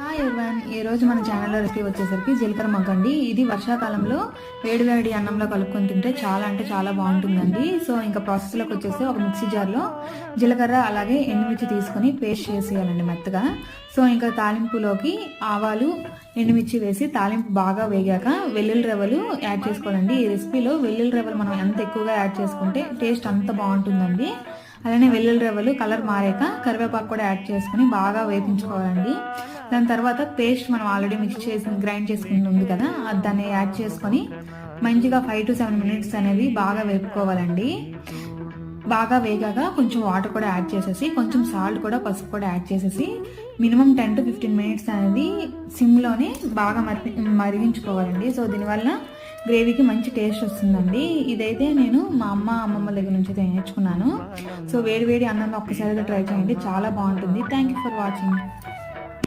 Hi everyone, ఈరోజు మన ఛానల్లో రెసిపీ వచ్చేసరికి జీలకర్ర మొగ్గండి. ఇది వర్షాకాలంలో వేడి వేడి అన్నంలో కలుపుకొని తింటే చాలా అంటే చాలా బాగుంటుందండి. సో ఇంకా ప్రాసెస్లోకి వచ్చేసి ఒక మిక్సీ జార్లో జీలకర్ర అలాగే ఎండుమిర్చి తీసుకొని పేస్ట్ చేసేయాలండి మెత్తగా. సో ఇంకా తాలింపులోకి ఆవాలు ఎండుమిర్చి వేసి తాలింపు బాగా వేగాక వెల్లుల్లి రెవ్వలు యాడ్ చేసుకోవాలండి. ఈ రెసిపీలో వెల్లుల్లి రెవ్వలు మనం ఎంత ఎక్కువగా యాడ్ చేసుకుంటే టేస్ట్ అంత బాగుంటుందండి. అలానే వెల్లుల్లి రెవ్వలు కలర్ మారాక కరివేపాకు కూడా యాడ్ చేసుకుని బాగా వేపించుకోవాలండి. దాని తర్వాత పేస్ట్ మనం ఆల్రెడీ మిక్స్ చేసి గ్రైండ్ చేసుకుని ఉంది కదా, దాన్ని యాడ్ చేసుకొని మంచిగా 5 to 7 minutes అనేది బాగా వేపుకోవాలండి. బాగా వేగాక కొంచెం వాటర్ కూడా యాడ్ చేసేసి కొంచెం సాల్ట్ కూడా పసుపు కూడా యాడ్ చేసేసి మినిమం 10 to 15 minutes అనేది సిమ్లోనే బాగా మరిగించుకోవాలండి. సో దీనివల్ల గ్రేవీకి మంచి టేస్ట్ వస్తుందండి. ఇదైతే నేను మా అమ్మమ్మ దగ్గర నుంచి నేర్చుకున్నాను. సో వేడి వేడి అన్నంలో ఒక్కసారిగా ట్రై చేయండి, చాలా బాగుంటుంది. Thank you for watching.